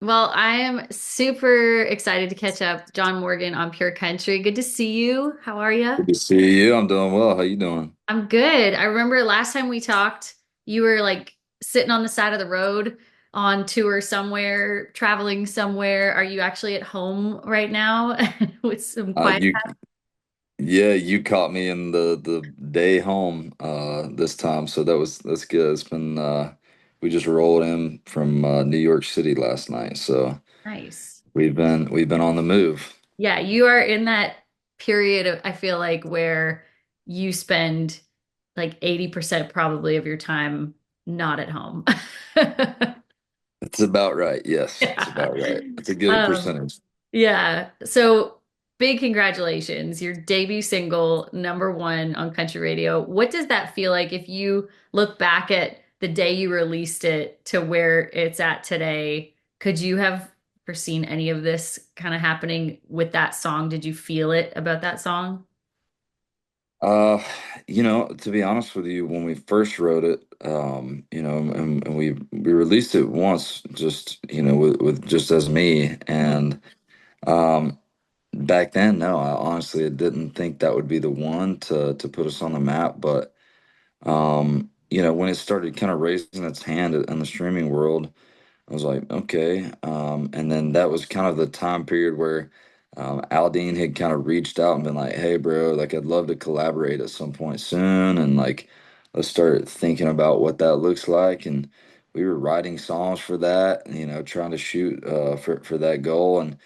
Well, I am super excited to catch up. John Morgan on Pure Country. Good to see you. How are you? Good to see you. I'm doing well. How you doing? I'm good. I remember last time we talked, you were like sitting on the side of the road on tour somewhere, traveling somewhere. Are you actually at home right now with some quiet? You yeah, you caught me in the day home this time, so that's good. It's been we just rolled in from New York City last night, so Nice. we've been on the move. Yeah, you are in that period of, I feel like, where you spend like 80% probably of your time not at home. It's about right. Yes, it's Yeah. about right. It's a good Um, percentage. yeah. So big congratulations. Your debut single, number one on country radio. What does that feel like if you look back at the day you released it to where it's at today? Could you have foreseen any of this kind of happening with that song? Did you feel it about that song? Uh, to be honest with you, when we first wrote it, and we released it once, just with just as me, Mhm. and um. Back then, no, I honestly didn't think that would be the one to put us on the map. But when it started kind of raising its hand in the streaming world, I was like, okay. And then that was kind of the time period where Aldean had kind of reached out and been like, hey, bro, like I'd love to collaborate at some point soon. And like, let's start thinking about what that looks like. And we were writing songs for that, trying to shoot for that goal. And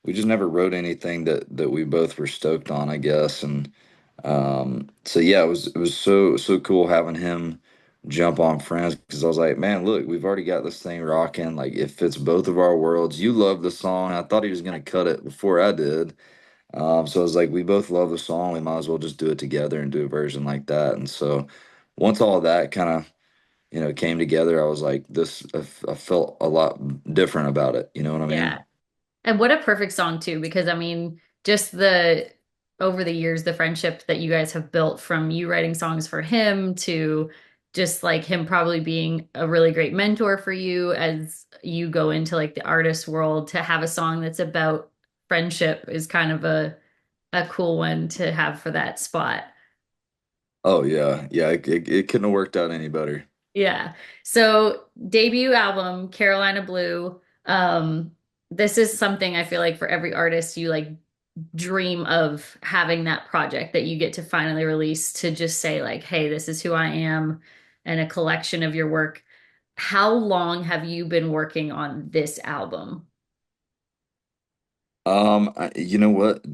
we just never wrote anything that we both were stoked on, I guess. And so yeah, it was so cool having him jump on Friends because I was like, man, look, we've already got this thing rocking. Like it fits both of our worlds. You love the song. I thought he was gonna cut it before I did. So I was like, we both love the song. We might as well just do it together and do a version like that. And so once all that kind of came together, I was like, I felt a lot different about it. You know what I Yeah. mean? And what a perfect song too, because I mean, just the over the years, the friendship that you guys have built from you writing songs for him to just like him probably being a really great mentor for you as you go into like the artist world to have a song that's about friendship is kind of a cool one to have for that spot. Oh yeah, yeah. It couldn't have worked out any better. Yeah. So debut album, Carolina Blue. This is something I feel like for every artist you like dream of having that project that you get to finally release to just say like, hey, this is who I am and a collection of your work. How long have you been working on this album? You know what?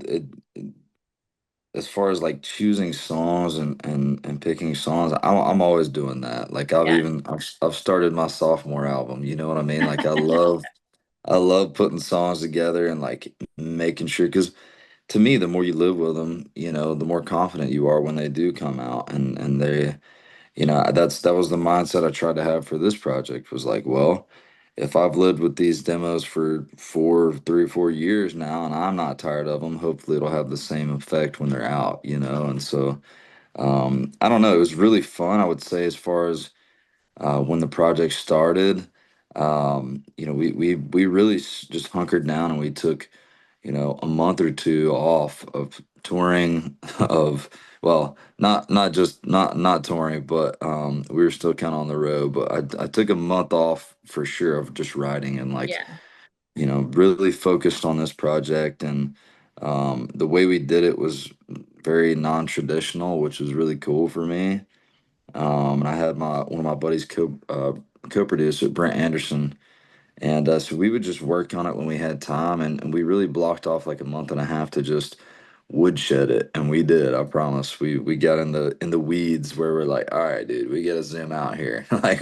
As far as like choosing songs and picking songs, I'm always doing that. Like Yeah. I've started my sophomore album. You know what I mean? Like I love putting songs together and like making sure because to me, the more you live with them, the more confident you are when they do come out and they that was the mindset I tried to have for this project was like, well, if I've lived with these demos for 3 or 4 years now and I'm not tired of them, hopefully it'll have the same effect when they're out. And so I don't know, it was really fun, I would say, as far as when the project started. We really just hunkered down and we took a month or two off of touring of well not touring but we were still kind of on the road but I took a month off for sure of just writing and like Yeah. really focused on this project and the way we did it was very non-traditional which was really cool for me and I had my one of my buddies co-producer Brent Anderson and so we would just work on it when we had time, and we really blocked off like a month and a half to just woodshed it, and we did. I promise. We got in the weeds where we're like, all right, dude, we got to zoom out here. Like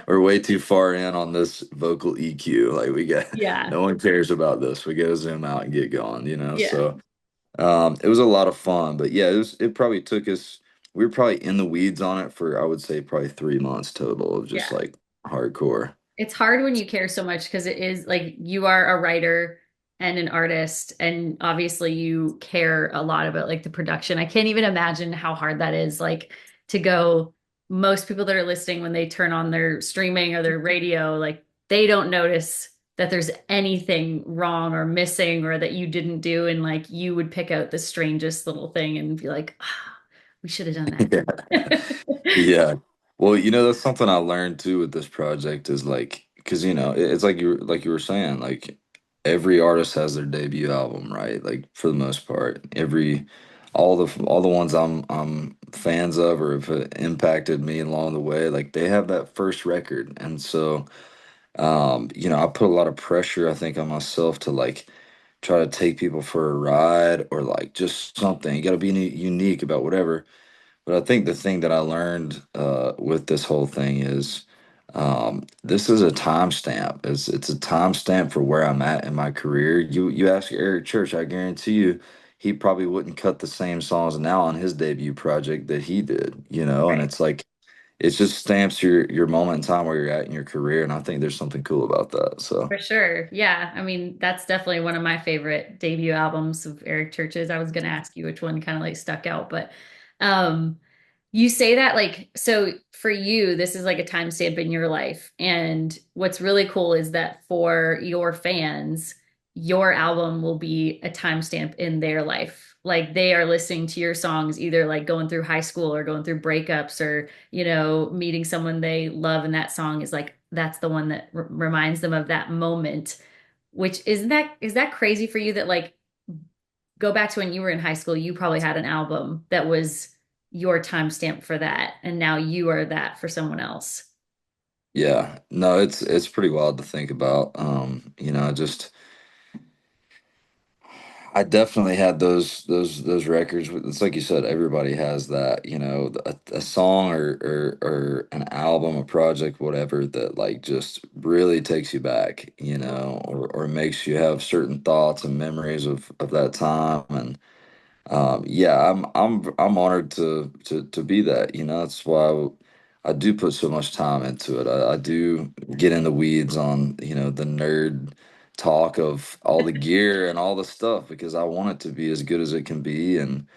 we're way too far in on this vocal EQ. Like we got Yeah. no one cares about this. We got to zoom out and get going. Yeah. So it was a lot of fun, but yeah, it probably took us. We were probably in the weeds on it for I would say probably 3 months total of just Yeah. like hardcore. It's hard when you care so much because it is like you are a writer and an artist, and obviously you care a lot about like the production. I can't even imagine how hard that is, like to go. Most people that are listening when they turn on their streaming or their radio, like they don't notice that there's anything wrong or missing or that you didn't do, and like you would pick out the strangest little thing and be like, ah, we should have done Yeah. that. Yeah. Well, that's something I learned too with this project is like, because it's like you were saying, like every artist has their debut album, right? Like for the most part, all the ones I'm fans of or have impacted me along the way, like they have that first record, and so I put a lot of pressure, I think, on myself to like try to take people for a ride or like just something. You got to be unique about whatever. But I think the thing that I learned with this whole thing is this is a timestamp. It's a timestamp for where I'm at in my career. You ask Eric Church, I guarantee you, he probably wouldn't cut the same songs now on his debut project that he did. And Right. it's like it just stamps your moment in time where you're at in your career, and I think there's something cool about that. So For sure. Yeah. I mean, that's definitely one of my favorite debut albums of Eric Church's. I was going to ask you which one kind of like stuck out, but um you say that like, so for you, this is like a timestamp in your life. And what's really cool is that for your fans, your album will be a timestamp in their life. Like they are listening to your songs, either like going through high school or going through breakups or, meeting someone they love. And that song is like, that's the one that reminds them of that moment, which is that crazy for you that like go back to when you were in high school, you probably had an album that was your timestamp for that, and now you are that for someone else. yeah, no, it's pretty wild to think about. I definitely had those records. It's like you said, everybody has that, a song or an album, a project, whatever that like just really takes you back, or makes you have certain thoughts and memories of that time. And yeah, I'm honored to be that. That's why I do put so much time into it. I do get in the weeds on the nerd talk of all the gear and all the stuff because I want it to be as good as it can be, and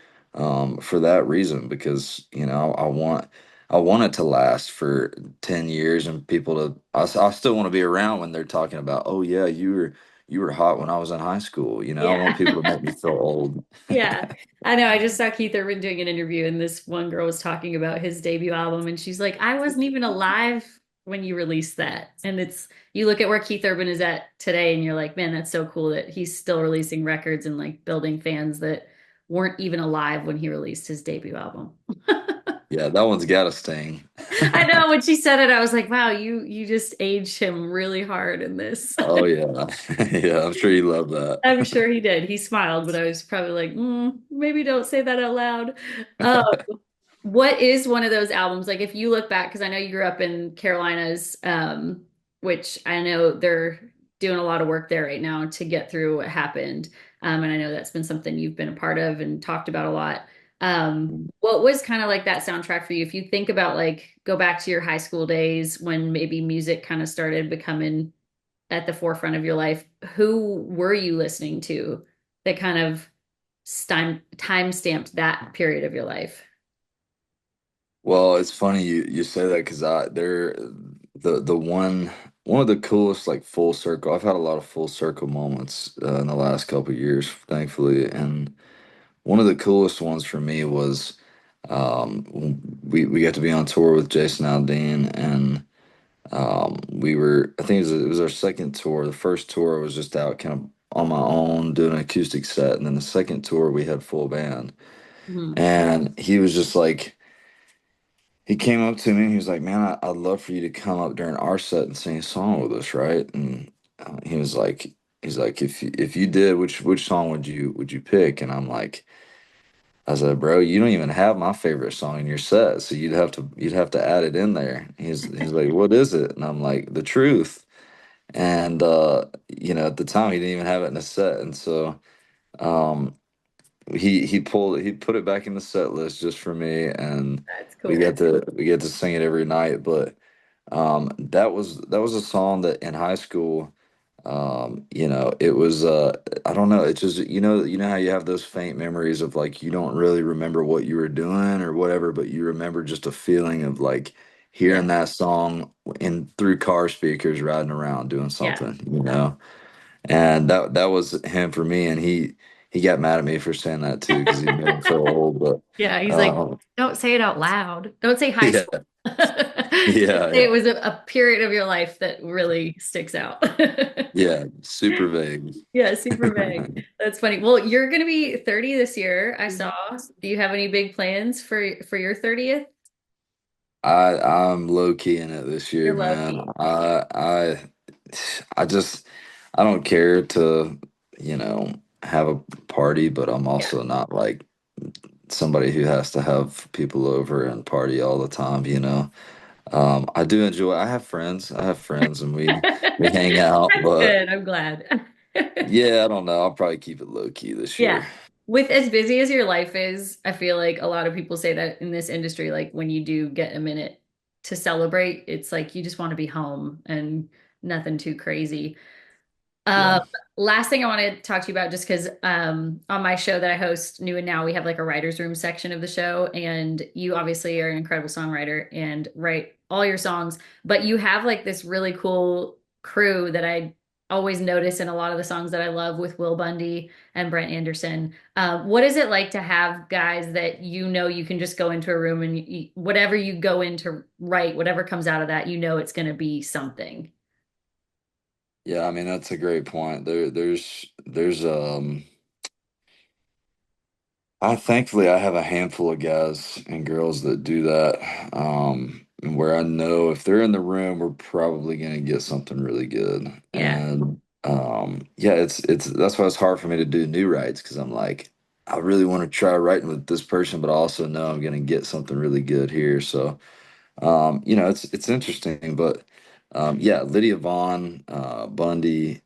for that reason, because I want it to last for 10 years and people to I still want to be around when they're talking about, oh yeah, you were hot when I was in high school. I want Yeah. people to make me feel old. Yeah. I know. I just saw Keith Urban doing an interview, and this one girl was talking about his debut album, and she's like, I wasn't even alive when you released that. And you look at where Keith Urban is at today, and you're like, man, that's so cool that he's still releasing records and like building fans that weren't even alive when he released his debut album. Yeah, that one's got a sting. I know when she said it, I was like, wow, you just aged him really hard in this. Oh yeah. Yeah, I'm sure you love that. I'm sure he did. He smiled, but I was probably like, maybe don't say that out loud. Uh, what is one of those albums? Like if you look back, because I know you grew up in Carolinas, which I know they're doing a lot of work there right now to get through what happened. And I know that's been something you've been a part of and talked about a lot. What was kind of like that soundtrack for you? If you think about like go back to your high school days when maybe music kind of started becoming at the forefront of your life, who were you listening to that kind of time stamped that period of your life? Well, it's funny you say that because they're the one of the coolest like full circle. I've had a lot of full circle moments in the last couple of years, thankfully, and one of the coolest ones for me was we got to be on tour with Jason Aldean, and we were I think it was our second tour. The first tour was just out kind of on my own doing an acoustic set, and then the second tour we had full band, Mhm. and he was just like. He came up to me and he was like, "Man, I'd love for you to come up during our set and sing a song with us, right?" And he was like, "He's like, if you did, which song would you pick?" And I'm like, I said, "Bro, you don't even have my favorite song in your set, so you'd have to add it in there." He's like, "What is it?" And I'm like, "The Truth." And at the time he didn't even have it in a set, and so um, he put it back in the set list just for me, and That's we cool. get to we get to sing it every night. But that was a song that in high school, it was I don't know, it's just you know how you have those faint memories of like you don't really remember what you were doing or whatever, but you remember just a feeling of like Yeah. hearing that song in through car speakers riding around doing Yeah. something, you know. And that was him for me, and he got mad at me for saying that too because he made him feel old. But Yeah. He's like, um, don't say it out loud. Don't say high school. yeah, Just yeah, say it yeah, was a period of your life that really sticks out. yeah, super vague. Yeah, super vague. That's funny. Well, you're going to be 30 this year, I saw. Do you have any big plans for your 30th? I'm low key in it this You're year, man. lucky. I just I don't care to, you know, have a party, but I'm Yeah. also not like somebody who has to have people over and party all the time, you know. I do enjoy, I have friends and we hang out, That's but good. I'm glad. yeah, I don't know. I'll probably keep it low key this Yeah. year. With as busy as your life is, I feel like a lot of people say that in this industry, like when you do get a minute to celebrate, it's like you just want to be home and nothing too crazy. Yeah. Um, Last thing I want to talk to you about, just because on my show that I host, New and Now, we have like a writer's room section of the show, and you obviously are an incredible songwriter and write all your songs, but you have like this really cool crew that I always notice in a lot of the songs that I love with Will Bundy and Brent Anderson. What is it like to have guys that you know you can just go into a room and whatever you go in to write, whatever comes out of that, you know it's going to be something. Yeah, I mean that's a great point. There's I thankfully I have a handful of guys and girls that do that. And where I know if they're in the room, we're probably gonna get something really good. Yeah. And yeah, it's that's why it's hard for me to do new writes because I'm like, I really want to try writing with this person, but I also know I'm gonna get something really good here. So you know, it's interesting, but yeah, Lydia Vaughn, Bundy,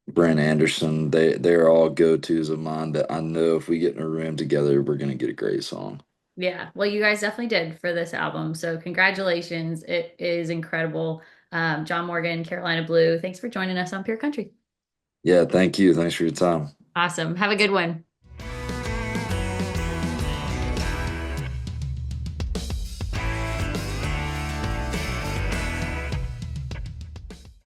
Brent Anderson, they're all go-tos of mine that I know if we get in a room together, we're gonna get a great song. Yeah, well, you guys definitely did for this album. So congratulations. It is incredible. John Morgan, Carolina Blue, thanks for joining us on Pure Country. Yeah, thank you. Thanks for your time. Awesome. Have a good one.